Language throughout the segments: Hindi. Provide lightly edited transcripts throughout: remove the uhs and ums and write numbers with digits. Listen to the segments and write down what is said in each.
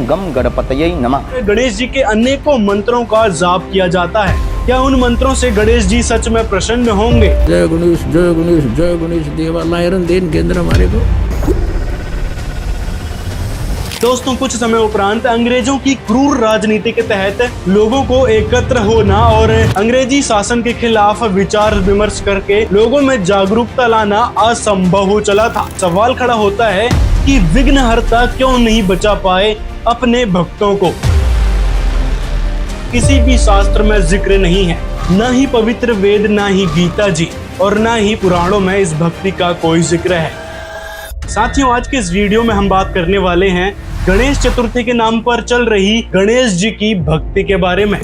ओम गम गणपतये नमः। गणेश जी के अनेकों मंत्रों का जाप किया जाता है। क्या उन मंत्रों से गणेश जी सच में प्रसन्न होंगे? जय गणेश जय गणेश जय गणेश देवा लायरन देन के अंदर हमारे को। दोस्तों, कुछ समय उपरांत अंग्रेजों की क्रूर राजनीति के तहत लोगों को एकत्र होना और अंग्रेजी शासन के खिलाफ विचार विमर्श करके लोगों में जागरूकता लाना असंभव हो चला था। सवाल खड़ा होता है कि विघ्नहर्ता क्यों नहीं बचा पाए अपने भक्तों को? किसी भी शास्त्र में जिक्र नहीं है, न ही पवित्र वेद, न ही गीता जी और न ही पुराणों में इस भक्ति का कोई जिक्र है। साथियों, आज के इस वीडियो में हम बात करने वाले हैं गणेश चतुर्थी के नाम पर चल रही गणेश जी की भक्ति के बारे में।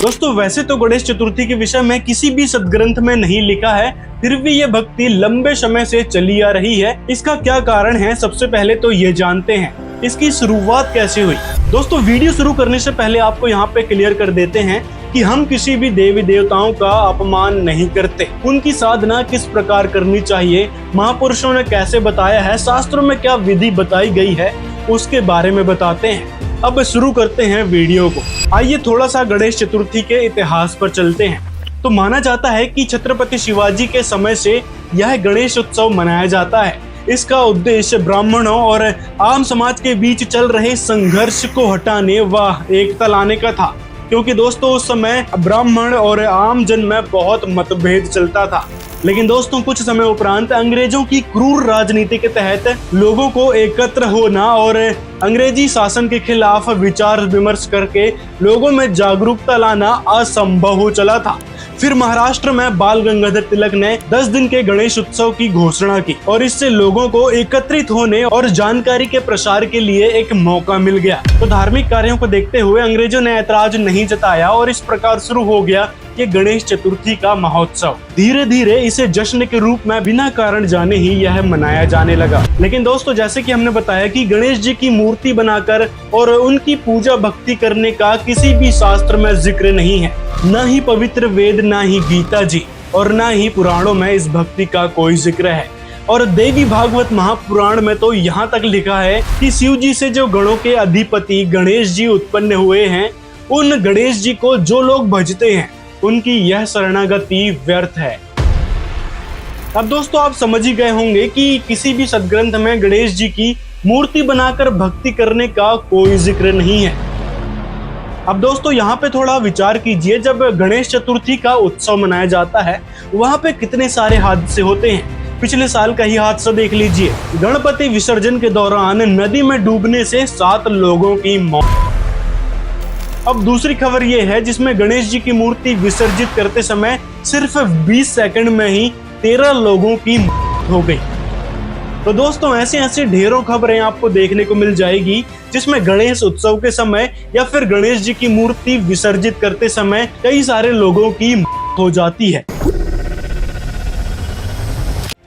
दोस्तों, वैसे तो गणेश चतुर्थी के विषय में किसी भी सदग्रंथ में नहीं लिखा है, फिर भी ये भक्ति लंबे समय से चली आ रही है। इसका क्या कारण है, सबसे पहले तो ये जानते हैं। इसकी शुरुआत कैसे हुई? दोस्तों, वीडियो शुरू करने से पहले आपको यहाँ पे क्लियर कर देते हैं कि हम किसी भी देवी देवताओं का अपमान नहीं करते। उनकी साधना किस प्रकार करनी चाहिए, महापुरुषों ने कैसे बताया है, शास्त्रों में क्या विधि बताई गई है, उसके बारे में बताते हैं। अब शुरू करते हैं वीडियो को। आइए थोड़ा सा गणेश चतुर्थी के इतिहास पर चलते हैं। तो माना जाता है कि छत्रपति शिवाजी के समय से यह गणेश उत्सव मनाया जाता है। इसका उद्देश्य ब्राह्मणों और आम समाज के बीच चल रहे संघर्ष को हटाने व एकता लाने का था, क्योंकि दोस्तों उस समय ब्राह्मण और आम जन में बहुत मतभेद चलता था। लेकिन दोस्तों, कुछ समय उपरांत अंग्रेजों की क्रूर राजनीति के तहत लोगों को एकत्र होना और अंग्रेजी शासन के खिलाफ विचार विमर्श करके लोगों में जागरूकता लाना असंभव हो चला था। फिर महाराष्ट्र में बाल गंगाधर तिलक ने 10 दिन के गणेश उत्सव की घोषणा की और इससे लोगों को एकत्रित होने और जानकारी के प्रसार के लिए एक मौका मिल गया। तो धार्मिक कार्यों को देखते हुए अंग्रेजों ने ऐतराज नहीं जताया और इस प्रकार शुरू हो गया ये गणेश चतुर्थी का महोत्सव। धीरे धीरे इसे जश्न के रूप में बिना कारण जाने ही यह मनाया जाने लगा। लेकिन दोस्तों, जैसे कि हमने बताया कि गणेश जी की मूर्ति बनाकर और उनकी पूजा भक्ति करने का किसी भी शास्त्र में जिक्र नहीं है, न ही पवित्र वेद, न ही गीता जी और न ही पुराणों में इस भक्ति का कोई जिक्र है। और देवी भागवत महापुराण में तो यहाँ तक लिखा है कि शिव जी से जो गणों के अधिपति गणेश जी उत्पन्न हुए हैं, उन गणेश जी को जो लोग भजते हैं उनकी यह शरणागति व्यर्थ है। अब दोस्तों, आप समझ ही गए होंगे कि किसी भी सदग्रंथ में गणेश जी की मूर्ति बनाकर भक्ति करने का कोई जिक्र नहीं है। अब दोस्तों, यहाँ पे थोड़ा विचार कीजिए, जब गणेश चतुर्थी का उत्सव मनाया जाता है वहाँ पे कितने सारे हादसे होते हैं। पिछले साल का ही हादसा देख लीजिए। गणपति विसर्जन के दौरान नदी में डूबने से 7 लोगों की मौत। अब दूसरी खबर ये है जिसमें गणेश जी की मूर्ति विसर्जित करते समय सिर्फ 20 सेकंड में ही 13 लोगों की मौत हो गई। तो दोस्तों, ऐसे ढेरों खबरें आपको देखने को मिल जाएगी जिसमें गणेश उत्सव के समय या फिर गणेश जी की मूर्ति विसर्जित करते समय कई सारे लोगों की मौत हो जाती है।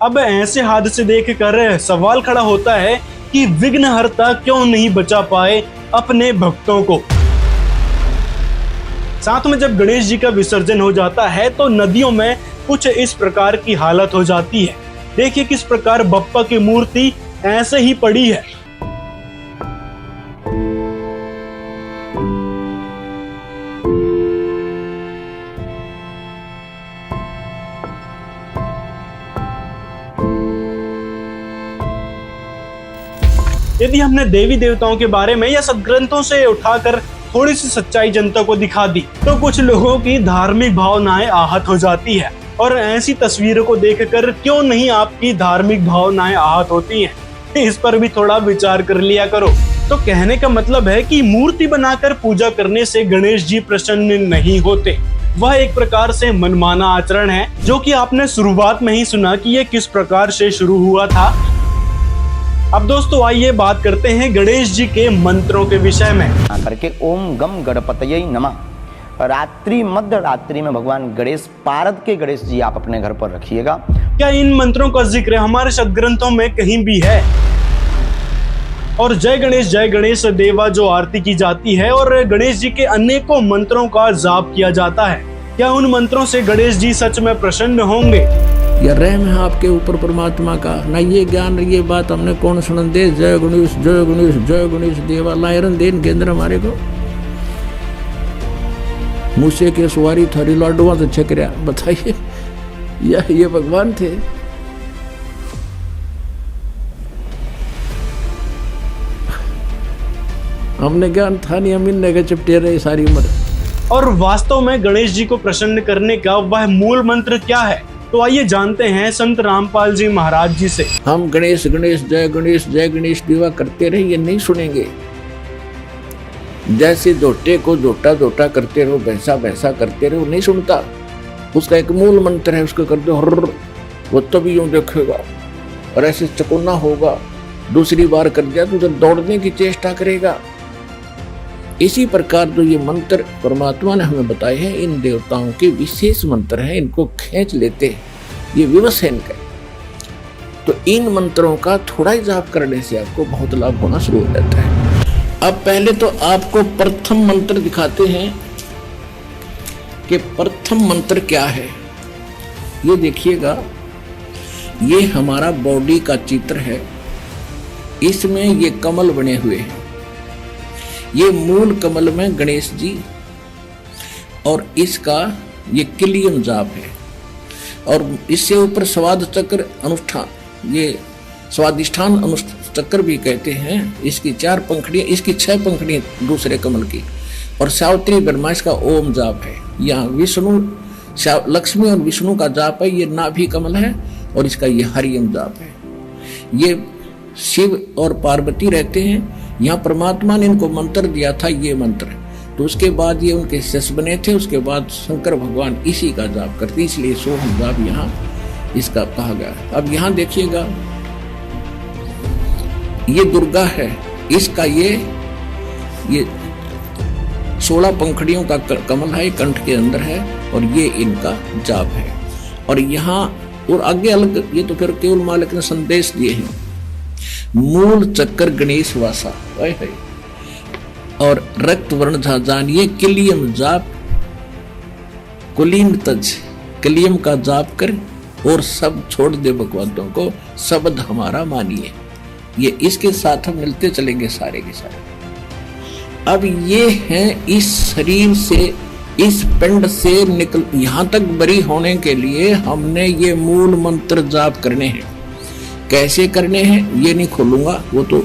अब ऐसे हादसे देखकर सवाल खड़ा होता है कि विघ्नहर्ता क्यों नहीं बचा पाए अपने भक्तों को? साथ में जब गणेश जी का विसर्जन हो जाता है तो नदियों में कुछ इस प्रकार की हालत हो जाती है। देखिए किस प्रकार बप्पा की मूर्ति ऐसे ही पड़ी है। यदि हमने देवी देवताओं के बारे में या सदग्रंथों से उठाकर थोड़ी सी सच्चाई जनता को दिखा दी तो कुछ लोगों की धार्मिक भावनाएं आहत हो जाती है। और ऐसी तस्वीरों को देखकर क्यों नहीं आपकी धार्मिक भावनाएं आहत होती हैं? इस पर भी थोड़ा विचार कर लिया करो। तो कहने का मतलब है कि मूर्ति बनाकर पूजा करने से गणेश जी प्रसन्न नहीं होते। वह एक प्रकार से मनमाना आचरण है, जो कि आपने शुरुआत में ही सुना कि यह किस प्रकार से शुरू हुआ था। अब दोस्तों, आइए बात करते हैं गणेश जी के मंत्रों के विषय में। करके ओम गम गणपतये नमः। रात्रि मध्य रात्रि में भगवान गणेश, पारद के गणेश जी आप अपने घर पर रखिएगा। क्या इन मंत्रों का जिक्र हमारे सदग्रंथों में कहीं भी है? और जय गणेश देवा जो आरती की जाती है और गणेश जी के अनेकों मंत्रों का जाप किया जाता है। क्या उन मंत्रों से गणेश जी सच में प्रसन्न होंगे? या रहम है आपके ऊपर परमात्मा का, ना ये ज्ञान ये बात हमने कौन सुन दे। जय गणेश जय गणेश जय गणेश देवा लायरन देन के अंदर हमारे को मूसे के सवारी थारी लाडुआ तो चकरिया, बताइए ये भगवान थे। हमने ज्ञान था नहीं, हम इनने के चिपटे रहे सारी उम्र। और वास्तव में गणेश जी को प्रसन्न करने का वह मूल मंत्र क्या है, तो आइए जानते हैं संत रामपाल जी महाराज जी से। हम गणेश गणेश जय गणेश देवा करते रहे, ये नहीं सुनेंगे। जैसे जोटे को जोटा जोटा करते रहो, वैसा वैसा करते रहो, नहीं सुनता। उसका एक मूल मंत्र है, उसको कर दो हर, वो तभी यूं देखेगा और ऐसे चकोना होगा। दूसरी बार कर दिया तो दौड़ने की चेष्टा करेगा। इसी प्रकार जो ये मंत्र परमात्मा ने हमें बताए हैं, इन देवताओं के विशेष मंत्र हैं, इनको खींच लेते हैं, ये विवश है इनका। तो इन मंत्रों का थोड़ा ही जाप करने से आपको बहुत लाभ होना शुरू हो जाता है। अब पहले तो आपको प्रथम मंत्र दिखाते हैं कि प्रथम मंत्र क्या है। ये देखिएगा, ये हमारा बॉडी का चित्र है, इसमें ये कमल बने हुए हैं। ये मूल कमल में गणेश जी और इसका ये किलियम जाप है, और इससे ऊपर स्वाद चक्र अनुष्ठान, ये स्वादिष्ठान अनुचक्र भी कहते हैं। इसकी 4 पंखड़ियां, इसकी 6 पंखड़ियां दूसरे कमल की, और सावित्री ब्रह्मा इसका ओम जाप है। यहाँ विष्णु लक्ष्मी और विष्णु का जाप है, ये नाभि कमल है, और इसका ये हरियम जाप है। ये शिव और पार्वती रहते हैं। यहाँ परमात्मा ने इनको मंत्र दिया था, ये मंत्र, तो उसके बाद ये उनके शिष्य बने थे। उसके बाद शंकर भगवान इसी का जाप करते, इसलिए सोहम जाप यहाँ इसका कहा गया। अब यहाँ देखिएगा, ये दुर्गा है, इसका ये 16 पंखड़ियों का कमल है, कंठ के अंदर है, और ये इनका जाप है। और यहाँ और आगे अलग, ये तो फिर केवल मालिक ने संदेश दिए हैं। मूल चक्कर गणेश वासा है, और रक्त वर्ण जानिए किलियम जाप, कुलीन तज, किलियम का जाप कर और सब छोड़ दे भगवंतों को, शब्द हमारा मानिए। ये इसके साथ हम मिलते चलेंगे सारे के सारे। अब ये हैं इस शरीर से, इस पिंड से निकल यहाँ तक बरी होने के लिए हमने ये मूल मंत्र जाप करने हैं। कैसे करने हैं ये नहीं खोलूंगा, वो तो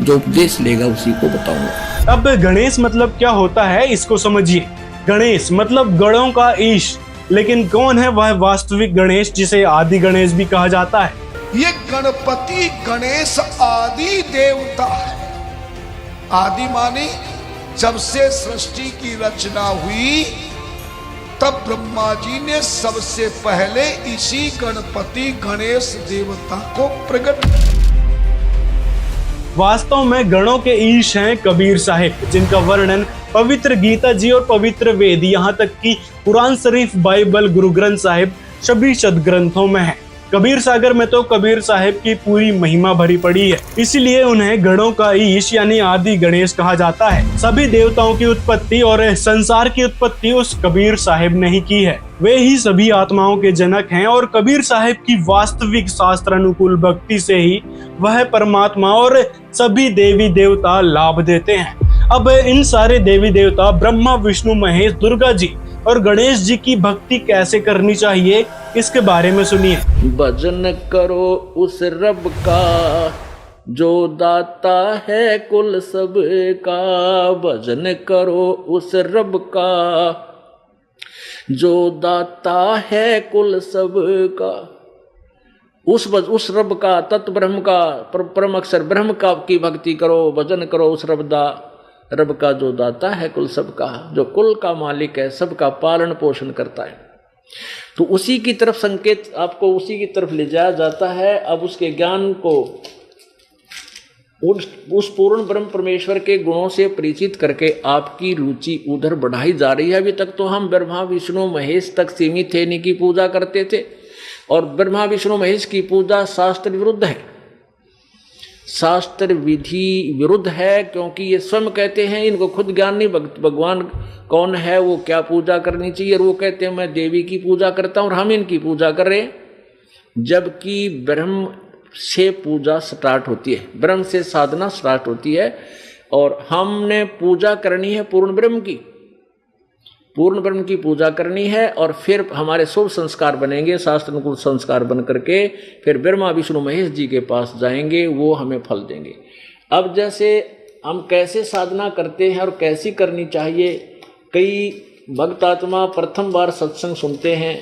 जो उपदेश लेगा उसी को बताऊंगा। अब गणेश मतलब क्या होता है इसको समझिए। गणेश मतलब गणों का ईश, लेकिन कौन है वह वास्तविक गणेश जिसे आदि गणेश भी कहा जाता है? ये गणपति गणेश आदि देवता है। आदि माने जब से सृष्टि की रचना हुई तब ब्रह्मा जी ने सबसे पहले इसी गणपति गणेश देवता को प्रकट। वास्तव में गणों के ईश हैं कबीर साहिब, जिनका वर्णन पवित्र गीता जी और पवित्र वेद, यहाँ तक कि कुरान शरीफ, बाइबल, गुरु ग्रंथ साहिब सभी सदग्रंथों में है। कबीर सागर में तो कबीर साहिब की पूरी महिमा भरी पड़ी है, इसलिए उन्हें गणों का ईश यानी आदि गणेश कहा जाता है। सभी देवताओं की उत्पत्ति और संसार की उत्पत्ति उस कबीर साहिब ने ही की है। वे ही सभी आत्माओं के जनक हैं, और कबीर साहिब की वास्तविक शास्त्र अनुकूल भक्ति से ही वह परमात्मा और सभी देवी देवता लाभ देते हैं। अब इन सारे देवी देवता ब्रह्मा, विष्णु, महेश, दुर्गा जी और गणेश जी की भक्ति कैसे करनी चाहिए, इसके बारे में सुनिए। भजन करो उस रब का जो दाता है कुल सब का, भजन करो उस रब का जो दाता है कुल सब का। उस रब का, तत्व ब्रह्म का, परम अक्षर ब्रह्म का की भक्ति करो, भजन करो उस रब का जो दाता है कुल सब का, जो कुल का मालिक है, सबका पालन पोषण करता है। तो उसी की तरफ संकेत, आपको उसी की तरफ ले जाया जाता है। अब उसके ज्ञान को उस पूर्ण ब्रह्म परमेश्वर के गुणों से परिचित करके आपकी रुचि उधर बढ़ाई जा रही है। अभी तक तो हम ब्रह्मा, विष्णु, महेश तक सीमित थे, इन्हीं की पूजा करते थे, और ब्रह्मा, विष्णु, महेश की पूजा शास्त्र विरुद्ध है, शास्त्र विधि विरुद्ध है, क्योंकि ये स्वयं कहते हैं, इनको खुद ज्ञान नहीं भगवान कौन है, वो क्या पूजा करनी चाहिए, और वो कहते हैं मैं देवी की पूजा करता हूँ और हम इनकी पूजा कर रहे हैं। जबकि ब्रह्म से पूजा स्टार्ट होती है, ब्रह्म से साधना स्टार्ट होती है। और हमने पूजा करनी है पूर्ण ब्रह्म की, पूर्ण ब्रह्म की पूजा करनी है। और फिर हमारे शुभ संस्कार बनेंगे, शास्त्र अनुकूल संस्कार बन करके फिर ब्रह्मा विष्णु महेश जी के पास जाएंगे, वो हमें फल देंगे। अब जैसे हम कैसे साधना करते हैं और कैसी करनी चाहिए, कई भक्त आत्मा प्रथम बार सत्संग सुनते हैं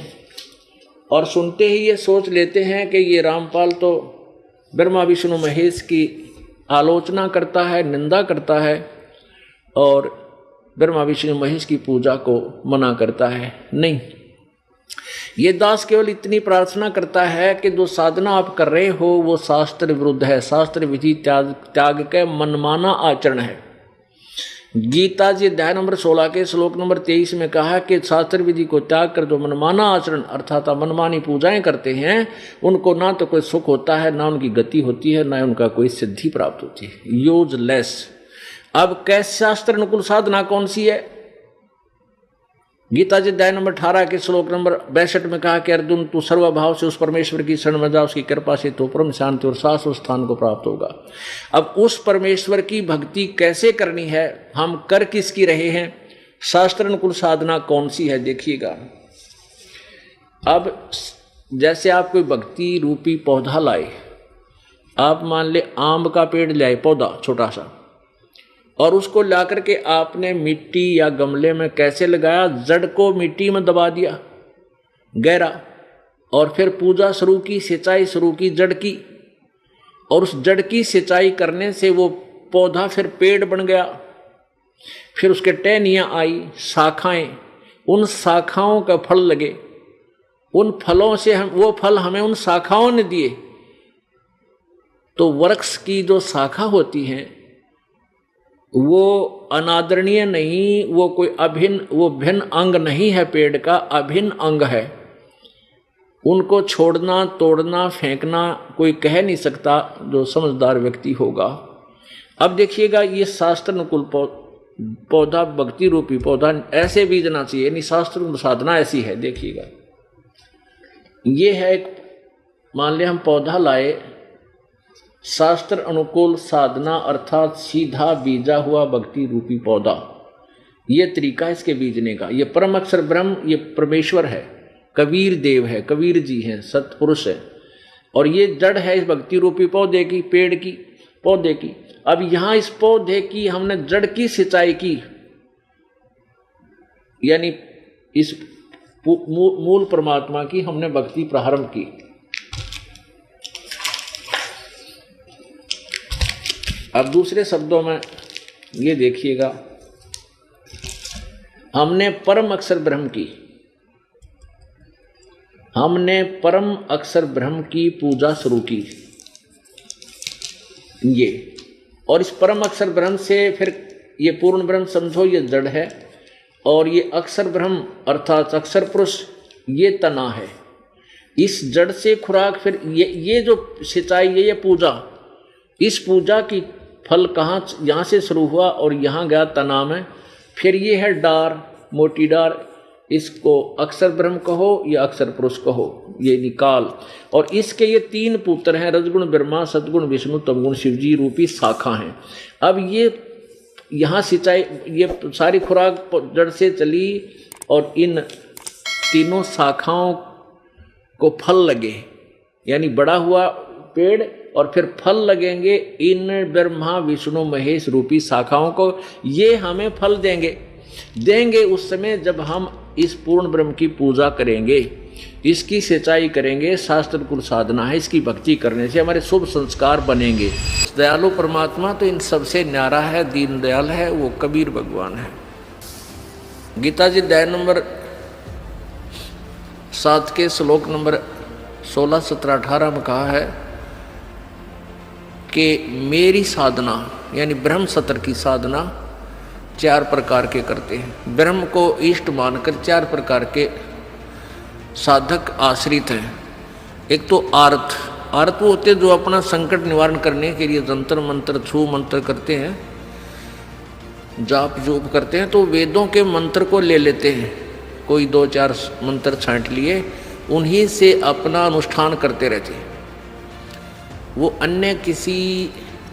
और सुनते ही ये सोच लेते हैं कि ये रामपाल तो ब्रह्मा विष्णु महेश की आलोचना करता है, निंदा करता है और ब्रह्मा विष्णु महेश की पूजा को मना करता है। नहीं, ये दास केवल इतनी प्रार्थना करता है कि जो साधना आप कर रहे हो वो शास्त्र विरुद्ध है, शास्त्र विधि त्याग के मनमाना आचरण है। गीता जी अध्याय नंबर 16 के श्लोक नंबर 23 में कहा कि शास्त्र विधि को त्याग कर जो मनमाना आचरण अर्थात मनमानी पूजाएं करते हैं, उनको ना तो कोई सुख होता है, ना उनकी गति होती है, ना उनका कोई सिद्धि प्राप्त होती है, यूजलेस। अब कैसे शास्त्र अनुकूल साधना कौन सी है? गीता जी अध्याय नंबर 18 के श्लोक नंबर 62 में कहा कि अर्जुन तू सर्वभाव से उस परमेश्वर की शरण में जा, उसकी कृपा से तो परम शांति और शाश्वत स्थान को प्राप्त होगा। अब उस परमेश्वर की भक्ति कैसे करनी है, हम कर किसकी रहे हैं, शास्त्र अनुकूल साधना कौन सी है, देखिएगा। अब जैसे आप कोई भक्ति रूपी पौधा लाए, आप मान ले आम का पेड़ लाए, पौधा छोटा सा, और उसको ला करके आपने मिट्टी या गमले में कैसे लगाया, जड़ को मिट्टी में दबा दिया गहरा, और फिर पूजा शुरू की, सिंचाई शुरू की जड़ की, और उस जड़ की सिंचाई करने से वो पौधा फिर पेड़ बन गया। फिर उसके टहनियाँ आई, शाखाएं, उन शाखाओं का फल लगे, उन फलों से हम वो फल हमें उन शाखाओं ने दिए। तो वृक्ष की जो शाखा होती हैं वो अनादरणीय नहीं, वो कोई अभिन्न, वो भिन्न अंग नहीं है, पेड़ का अभिन्न अंग है। उनको छोड़ना, तोड़ना, फेंकना कोई कह नहीं सकता जो समझदार व्यक्ति होगा। अब देखिएगा, ये शास्त्र अनुकूल पौधा, भक्ति रूपी पौधा ऐसे बीजना चाहिए, यानी शास्त्र साधना ऐसी है। देखिएगा, ये है एक, मान ले हम पौधा लाए, शास्त्र अनुकूल साधना अर्थात सीधा बीजा हुआ भक्ति रूपी पौधा, ये तरीका इसके बीजने का। ये परम अक्षर ब्रह्म, ये परमेश्वर है, कबीर देव है, कबीर जी हैं, सतपुरुष है, और ये जड़ है इस भक्ति रूपी पौधे की, पेड़ की, पौधे की। अब यहाँ इस पौधे की हमने जड़ की सिंचाई की, यानी इस मूल परमात्मा की हमने भक्ति प्रारंभ की। अब दूसरे शब्दों में ये देखिएगा, हमने परम अक्षर ब्रह्म की, हमने परम अक्षर ब्रह्म की पूजा शुरू की, ये, और इस परम अक्षर ब्रह्म से फिर ये पूर्ण ब्रह्म समझो ये जड़ है, और ये अक्षर ब्रह्म अर्थात अक्षर पुरुष ये तना है। इस जड़ से खुराक, फिर ये जो सिंचाई, ये पूजा, इस पूजा की फल कहाँ, यहाँ से शुरू हुआ और यहाँ गया तना में, फिर ये है डार, मोटी डार, इसको अक्षर ब्रह्म कहो या अक्षर पुरुष कहो, ये निकाल, और इसके ये तीन पुत्र हैं, रजगुण ब्रह्मा, सदगुण विष्णु, तमगुण शिवजी रूपी शाखा हैं। अब ये यहाँ सिंचाई, ये सारी खुराक जड़ से चली और इन तीनों शाखाओं को फल लगे, यानी बड़ा हुआ पेड़ और फिर फल लगेंगे इन ब्रह्मा विष्णु महेश रूपी शाखाओं को। ये हमें फल देंगे उस समय जब हम इस पूर्ण ब्रह्म की पूजा करेंगे, इसकी सिंचाई करेंगे। शास्त्र कुल साधना है, इसकी भक्ति करने से हमारे शुभ संस्कार बनेंगे। दयालु परमात्मा तो इन सबसे न्यारा है, दीन दयाल है, वो कबीर भगवान है। गीता जी अध्याय नंबर 7 के श्लोक नंबर 16, 17, 18 में कहा है कि मेरी साधना यानी ब्रह्म सत्र की साधना 4 प्रकार के करते हैं। ब्रह्म को इष्ट मानकर 4 प्रकार के साधक आश्रित हैं। एक तो आर्थ वो होते जो अपना संकट निवारण करने के लिए जंतर मंत्र, छू मंत्र करते हैं, जाप जोप करते हैं, तो वेदों के मंत्र को ले लेते हैं। कोई 2-4 मंत्र छांट लिए, उन्हीं से अपना अनुष्ठान करते रहते। वो अन्य किसी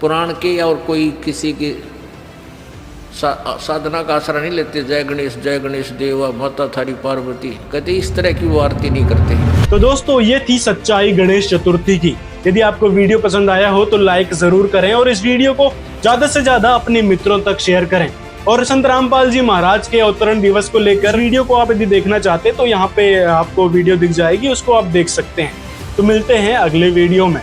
पुराण के या और कोई किसी के साधना का आसरा नहीं लेते। जय गणेश देवा माता थारी पार्वती, कहते इस तरह की वो आरती नहीं करते। तो दोस्तों ये थी सच्चाई गणेश चतुर्थी की। यदि आपको वीडियो पसंद आया हो तो लाइक जरूर करें और इस वीडियो को ज्यादा से ज्यादा अपने मित्रों तक शेयर करें। और संत रामपाल जी महाराज के अवतरण दिवस को लेकर वीडियो को आप यदि देखना चाहते हैं तो यहाँ पे आपको वीडियो दिख जाएगी, उसको आप देख सकते हैं। तो मिलते हैं अगले वीडियो में।